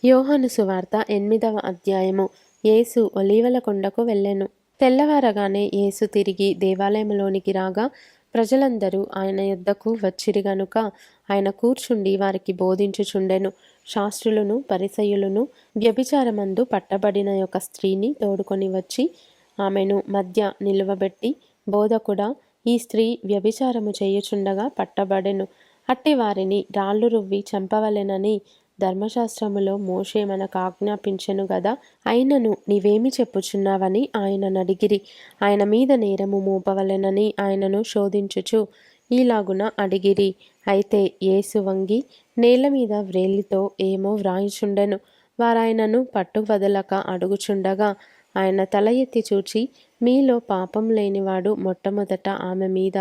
యోహాను సువార్త 8వ అధ్యాయము. యేసు ఒలీవల కొండకు వెళ్ళెను. తెల్లవారగానే యేసు తిరిగి దేవాలయంలోనికి రాగా ప్రజలందరూ ఆయన యొద్దకు వచ్చిరి గనుక ఆయన కూర్చుండి వారికి బోధించుచుండెను. శాస్త్రులను పరిసయ్యులను వ్యభిచారమందు పట్టబడిన ఒక స్త్రీని తోడుకొని వచ్చి ఆమెను మధ్య నిలువబెట్టి, బోధకుడా, ఈ స్త్రీ వ్యభిచారము చేయుచుండగా పట్టబడెను. అట్టి వారిని రాళ్ళు రువ్వి చంపవలెనని ధర్మశాస్త్రములో మోషే మనకు ఆజ్ఞాపించెను గదా, అయినను నీవేమి చెప్పుచున్నావని ఆయననడిగిరి. ఆయన మీద నేరము మోపవలెనని ఆయనను శోధించుచు ఈలాగున అడిగిరి. అయితే యేసు వంగి నేల మీద వ్రేలితో ఏమో వ్రాయుచుండెను. వారాయనను పట్టువదలక అడుగుచుండగా ఆయన తల ఎత్తి చూచి, మీలో పాపం లేనివాడు మొట్టమొదట ఆమె మీద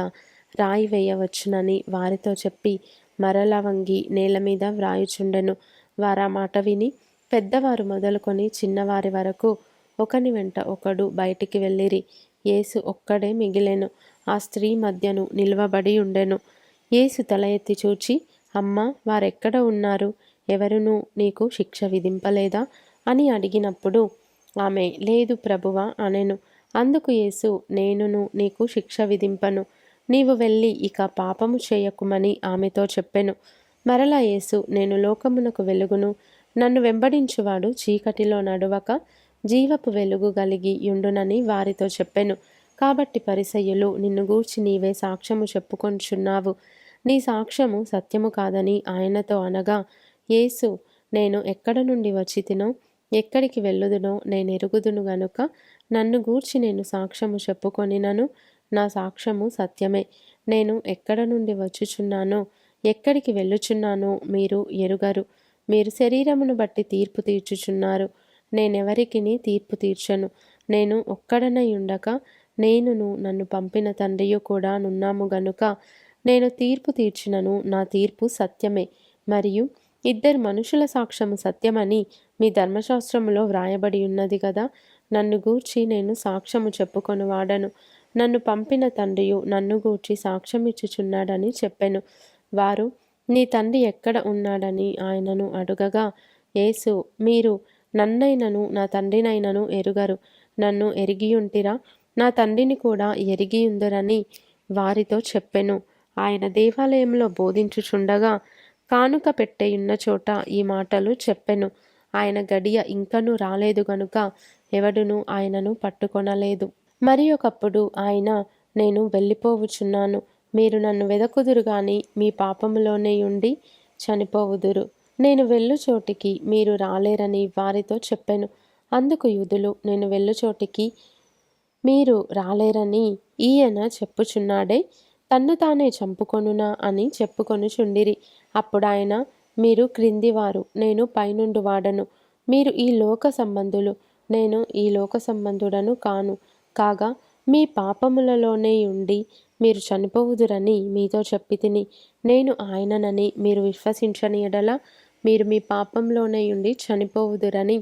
రాయి వేయవచ్చునని వారితో చెప్పి మరల వంగి నేల మీద వ్రాయుచుండెను. వారా మాట విని పెద్దవారు మొదలుకొని చిన్నవారి వరకు ఒకని వెంట ఒకడు బయటికి వెళ్ళిరి. యేసు ఒక్కడే మిగిలెను. ఆ స్త్రీ మధ్యను నిలువబడి ఉండెను. యేసు తల ఎత్తి చూచి, అమ్మా, వారెక్కడ ఉన్నారు? ఎవరునూ నీకు శిక్ష విధింపలేదా అని అడిగినప్పుడు ఆమె, లేదు ప్రభువా అనెను. అందుకు యేసు, నేనును నీకు శిక్ష విధింపను. నీవు వెళ్ళి ఇక పాపము చేయకుమని ఆమెతో చెప్పెను. మరలా యేసు, నేను లోకమునకు వెలుగును. నన్ను వెంబడించువాడు చీకటిలో నడువక జీవపు వెలుగు కలిగి యుండునని వారితో చెప్పెను. కాబట్టి పరిసయ్యులు, నిన్ను గూర్చి నీవే సాక్ష్యము చెప్పుకొనుచున్నావు, నీ సాక్ష్యము సత్యము కాదని ఆయనతో అనగా, యేసు, నేను ఎక్కడ నుండి వచ్చి తినో ఎక్కడికి వెళ్ళుదునో నేనెరుగుదును గనుక నన్ను గూర్చి నేను సాక్ష్యము చెప్పుకొనినను నా సాక్ష్యము సత్యమే. నేను ఎక్కడ నుండి వచ్చుచున్నానో ఎక్కడికి వెళ్ళుచున్నానో మీరు ఎరుగరు. మీరు శరీరమును బట్టి తీర్పు తీర్చుచున్నారు. నేనెవరికిని తీర్పు తీర్చను. నేను ఒక్కడనై ఉండక నేనును నన్ను పంపిన తండ్రియు కూడా నున్నాము గనుక నేను తీర్పు తీర్చినను నా తీర్పు సత్యమే. మరియు ఇద్దరు మనుషుల సాక్ష్యము సత్యమని మీ ధర్మశాస్త్రములో వ్రాయబడి ఉన్నది కదా. నన్ను గూర్చి నేను సాక్ష్యము చెప్పుకొని వాడను. నన్ను పంపిన తండ్రియు నన్ను గూర్చి సాక్ష్యమిచ్చుచున్నాడని చెప్పెను. వారు, నీ తండ్రి ఎక్కడ ఉన్నాడని ఆయనను అడుగగా యేసు, మీరు నన్నైనను నా తండ్రినైనను ఎరుగరు. నన్ను ఎరిగియుంటిరా, నా తండ్రిని కూడా ఎరిగియుందరని వారితో చెప్పెను. ఆయన దేవాలయంలో బోధించుచుండగా కానుక పెట్టెయున్న చోట ఈ మాటలు చెప్పెను. ఆయన గడియ ఇంకనూ రాలేదు గనుక ఎవడునూ ఆయనను పట్టుకొనలేదు. మరి ఒకప్పుడు ఆయన, నేను వెళ్ళిపోవుచున్నాను, మీరు నన్ను వెదకుదురు గాని మీ పాపములోనే ఉండి చనిపోవుదురు. నేను వెళ్ళు చోటికి మీరు రాలేరని వారితో చెప్పెను. అందుకు యూదులు, నేను వెళ్ళు చోటికి మీరు రాలేరని ఈయన చెప్పుచున్నాడే, తన్ను తానే చంపుకొనునా అని చెప్పుకొనుచుండిరి. అప్పుడు ఆయన, మీరు క్రిందివారు, నేను పైనుండి వాడను. మీరు ఈ లోక సంబంధులు, నేను ఈ లోక సంబంధుడను కాను. కాగా మీ పాపములలోనే ఉండి మీరు చనిపోవుదురని మీతో చెప్పి తిని, నేను ఆయననని మీరు విశ్వసించని ఎడల మీరు మీ పాపంలోనే ఉండి చనిపోవుదురని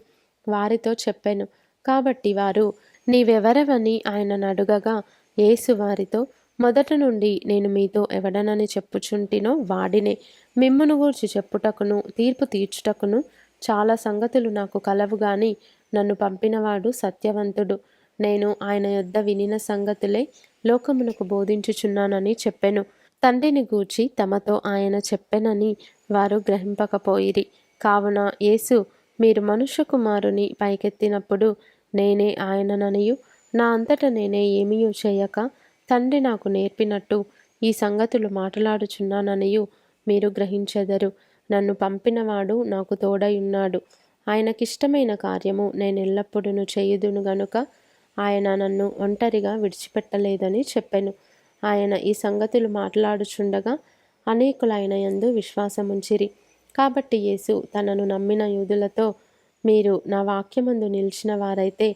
వారితో చెప్పెను. కాబట్టి వారు, నీవెవరవని ఆయనను అడుగగా యేసు వారితో, మొదట నుండి నేను మీతో ఎవడనని చెప్పుచుంటినో వాడినే. మిమ్మును గూర్చి చెప్పుటకును తీర్పు తీర్చుటకును చాలా సంగతులు నాకు కలవు గాని నన్ను పంపినవాడు సత్యవంతుడు. నేను ఆయన యొద్ద వినిన సంగతులే లోకమునకు బోధించుచున్నానని చెప్పెను. తండ్రిని గూర్చి తమతో ఆయన చెప్పెనని వారు గ్రహింపకపోయిరి. కావున యేసు, మీరు మనుష్య కుమారుని పైకెత్తినప్పుడు నేనే ఆయనననియు నా అంతట నేనే ఏమీయూ చేయక తండ్రి నాకు నేర్పినట్టు ఈ సంగతులు మాట్లాడుచున్నాననియు మీరు గ్రహించెదరు. నన్ను పంపినవాడు నాకు తోడయున్నాడు. ఆయనకిష్టమైన కార్యము నేనెల్లప్పుడూ చేయుదును గనుక ఆయన నన్ను ఒంటరిగా విడిచిపెట్టలేదని చెప్పెను. ఆయన ఈ సంగతులు మాట్లాడుచుండగా అనేకులైన యందు విశ్వాసముంచిరి. కాబట్టి యేసు తనను నమ్మిన యూదులతో, మీరు నా వాక్యమందు నిలిచిన వారైతే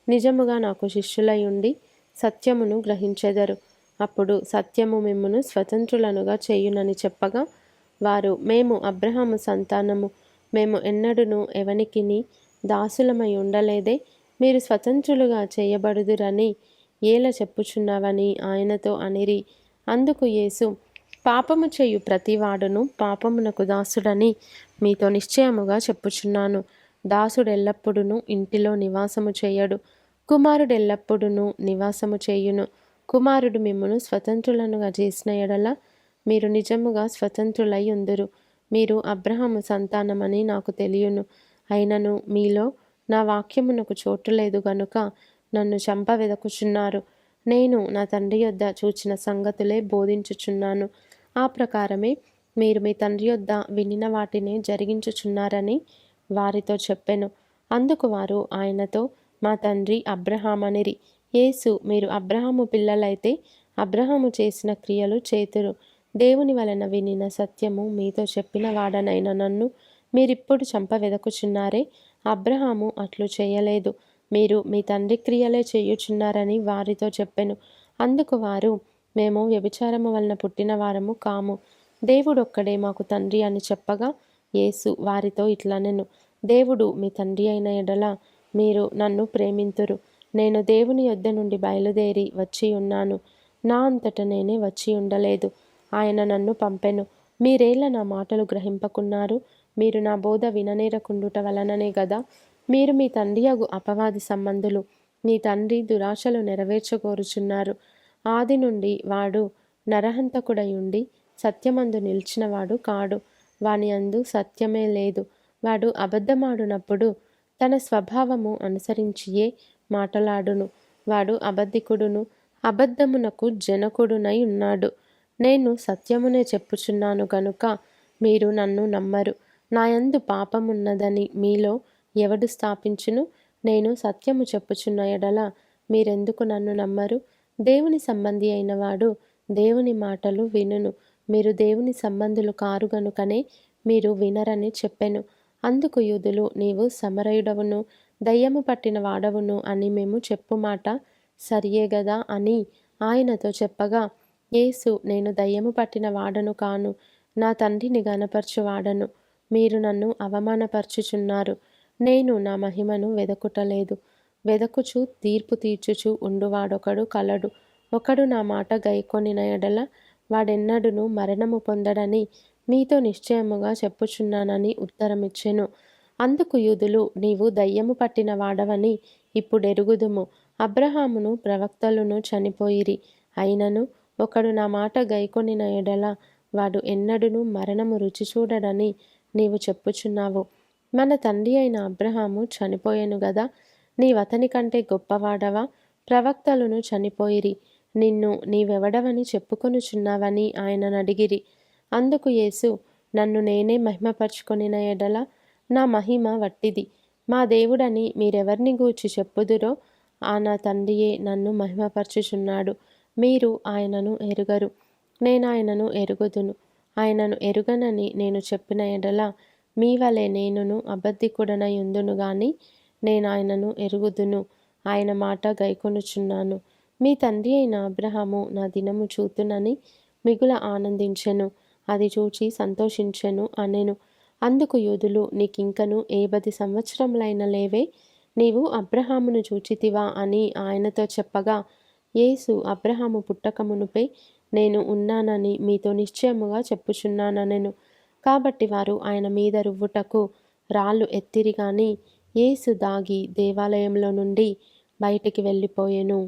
నిజముగా నాకు శిష్యులై ఉండి సత్యమును గ్రహించెదరు. అప్పుడు సత్యము మిమ్మును స్వతంత్రులనుగా చేయునని చెప్పగా వారు, మేము అబ్రహాము సంతానము, మేము ఎన్నడూనూ ఎవనికిని దాసులమై ఉండలేదే, మీరు స్వతంత్రులుగా చేయబడుదురని ఏల చెప్పుచున్నావని ఆయనతో అనిరి. అందుకు యేసు, పాపము చేయు ప్రతివాడును పాపమునకు దాసుడని మీతో నిశ్చయముగా చెప్పుచున్నాను. దాసుడెల్లప్పుడూ ఇంటిలో నివాసము చేయడు, కుమారుడెల్లప్పుడూ నివాసము చేయును. కుమారుడు మిమ్మును స్వతంత్రులనుగా చేసిన ఎడల మీరు నిజముగా స్వతంత్రులై ఉందురు. మీరు అబ్రహాము సంతానమని నాకు తెలియను. అయినను మీలో నా వాక్యమునకు చోటు లేదు గనుక నన్ను చంపవెదకుచున్నారు. నేను నా తండ్రి యొద్ద చూచిన సంగతులే బోధించుచున్నాను. ఆ ప్రకారమే మీరు మీ తండ్రి యొద్ద వినిన వాటినే జరిగించుచున్నారని వారితో చెప్పెను. అందుకు వారు ఆయనతో, మా తండ్రి అబ్రహామనిరి. యేసు, మీరు అబ్రహాము పిల్లలైతే అబ్రహాము చేసిన క్రియలు చేతురు. దేవుని వలన వినిన సత్యము మీతో చెప్పిన వాడనైన నన్ను మీరిప్పుడు చంపవెదకుచున్నారే. అబ్రహాము అట్లు చేయలేదు, మీరు మీ తండ్రి క్రియలే చేయుచున్నారని వారితో చెప్పెను. అందుకు వారు, మేము వ్యభిచారము వలన పుట్టిన వారము కాము, దేవుడొక్కడే మాకు తండ్రి అని చెప్పగా, యేసు వారితో ఇట్లనెను, దేవుడు మీ తండ్రి అయిన ఎడల మీరు నన్ను ప్రేమింతురు. నేను దేవుని యొద్ద నుండి బయలుదేరి వచ్చి ఉన్నాను, నా అంతట నేనే వచ్చి ఉండలేదు, ఆయన నన్ను పంపెను. మీరేళ్ళ నా మాటలు గ్రహింపకున్నారు? మీరు నా బోధ విననేరకుండుట వలననే గదా మీరు మీ తండ్రియగు అపవాది సంబంధులు. మీ తండ్రి దురాశలు నెరవేర్చగోరుచున్నారు. ఆది నుండి వాడు నరహంతకుడై ఉండి సత్యమందు నిలిచినవాడు కాడు, వాని అందు సత్యమే లేదు. వాడు అబద్ధమాడునప్పుడు తన స్వభావము అనుసరించియే మాటలాడును. వాడు అబద్ధికుడును, అబద్ధమునకు జనకుడునై ఉన్నాడు. నేను సత్యమునే చెప్పుచున్నాను గనుక మీరు నన్ను నమ్మరు. నాయందు పాపమున్నదని మీలో ఎవడు స్థాపించును? నేను సత్యము చెప్పుచున్న ఎడల మీరెందుకు నన్ను నమ్మరు? దేవుని సంబంధి అయిన వాడు దేవుని మాటలు వినును. మీరు దేవుని సంబంధులు కారు గనుకనే మీరు వినరని చెప్పెను. అందుకు యూదులు, నీవు సమరయుడవును, దయ్యము పట్టిన వాడవును అని మేము చెప్పు మాట సరియే గదా అని ఆయనతో చెప్పగా, యేసు, నేను దయ్యము పట్టిన వాడను కాను, నా తండ్రిని గనపరచువాడను. మీరు నన్ను అవమానపరచుచున్నారు. నేను నా మహిమను వెదకుటలేదు. వెదకుచు తీర్పు తీర్చుచు ఉండువాడొకడు కలడు. ఒకడు నా మాట గైకొనిన ఎడల వాడెన్నడును మరణము పొందడని మీతో నిశ్చయముగా చెప్పుచున్నానని ఉత్తరమిచ్చెను. అందుకు యూదులు, నీవు దయ్యము పట్టిన వాడవని ఇప్పుడెరుగుదుము. అబ్రహామును ప్రవక్తలును చనిపోయిరి. అయినను ఒకడు నా మాట గైకొనిన ఎడల వాడు ఎన్నడును మరణము రుచి చూడడని నీవు చెప్పుచున్నావు. మన తండ్రి అయిన అబ్రహాము చనిపోయెను గదా, నీవతని కంటే గొప్పవాడవా? ప్రవక్తలును చనిపోయిరి, నిన్ను నీవెవడవని చెప్పుకొనుచున్నావని ఆయననడిగిరి. అందుకు యేసు, నన్ను నేనే మహిమపరచుకొనిన ఎడల నా మహిమ వట్టిది. మా దేవుడని మీరెవర్ని గూర్చి చెప్పుదురో ఆ నా తండ్రియే నన్ను మహిమపరచుచున్నాడు. మీరు ఆయనను ఎరుగరు, నేనాయనను ఎరుగుదును. ఆయనను ఎరుగనని నేను చెప్పిన ఎడల మీ వలె నేనును అబద్ధికుడనై ఉందును గాని నేనాయనను ఎరుగుదును. ఆయన మాట గైకొనుచున్నాను. మీ తండ్రి అయిన అబ్రహాము నా దినము చూతునని మిగుల ఆనందించెను, అది చూచి సంతోషించెను అనెను. అందుకు యూదులు, నీకింకను 10 సంవత్సరములైన లేవే, నీవు అబ్రహామును చూచితివా అని ఆయనతో చెప్పగా, యేసు, అబ్రహాము పుట్టక మునుపే నేను ఉన్నానని మీతో నిశ్చయముగా చెప్పుచున్నాననెను. కాబట్టి వారు ఆయన మీద రువ్వుటకు రాళ్ళు ఎత్తిరి గాని యేసు దాగి దేవాలయంలో నుండి బయటికి వెళ్ళిపోయెను.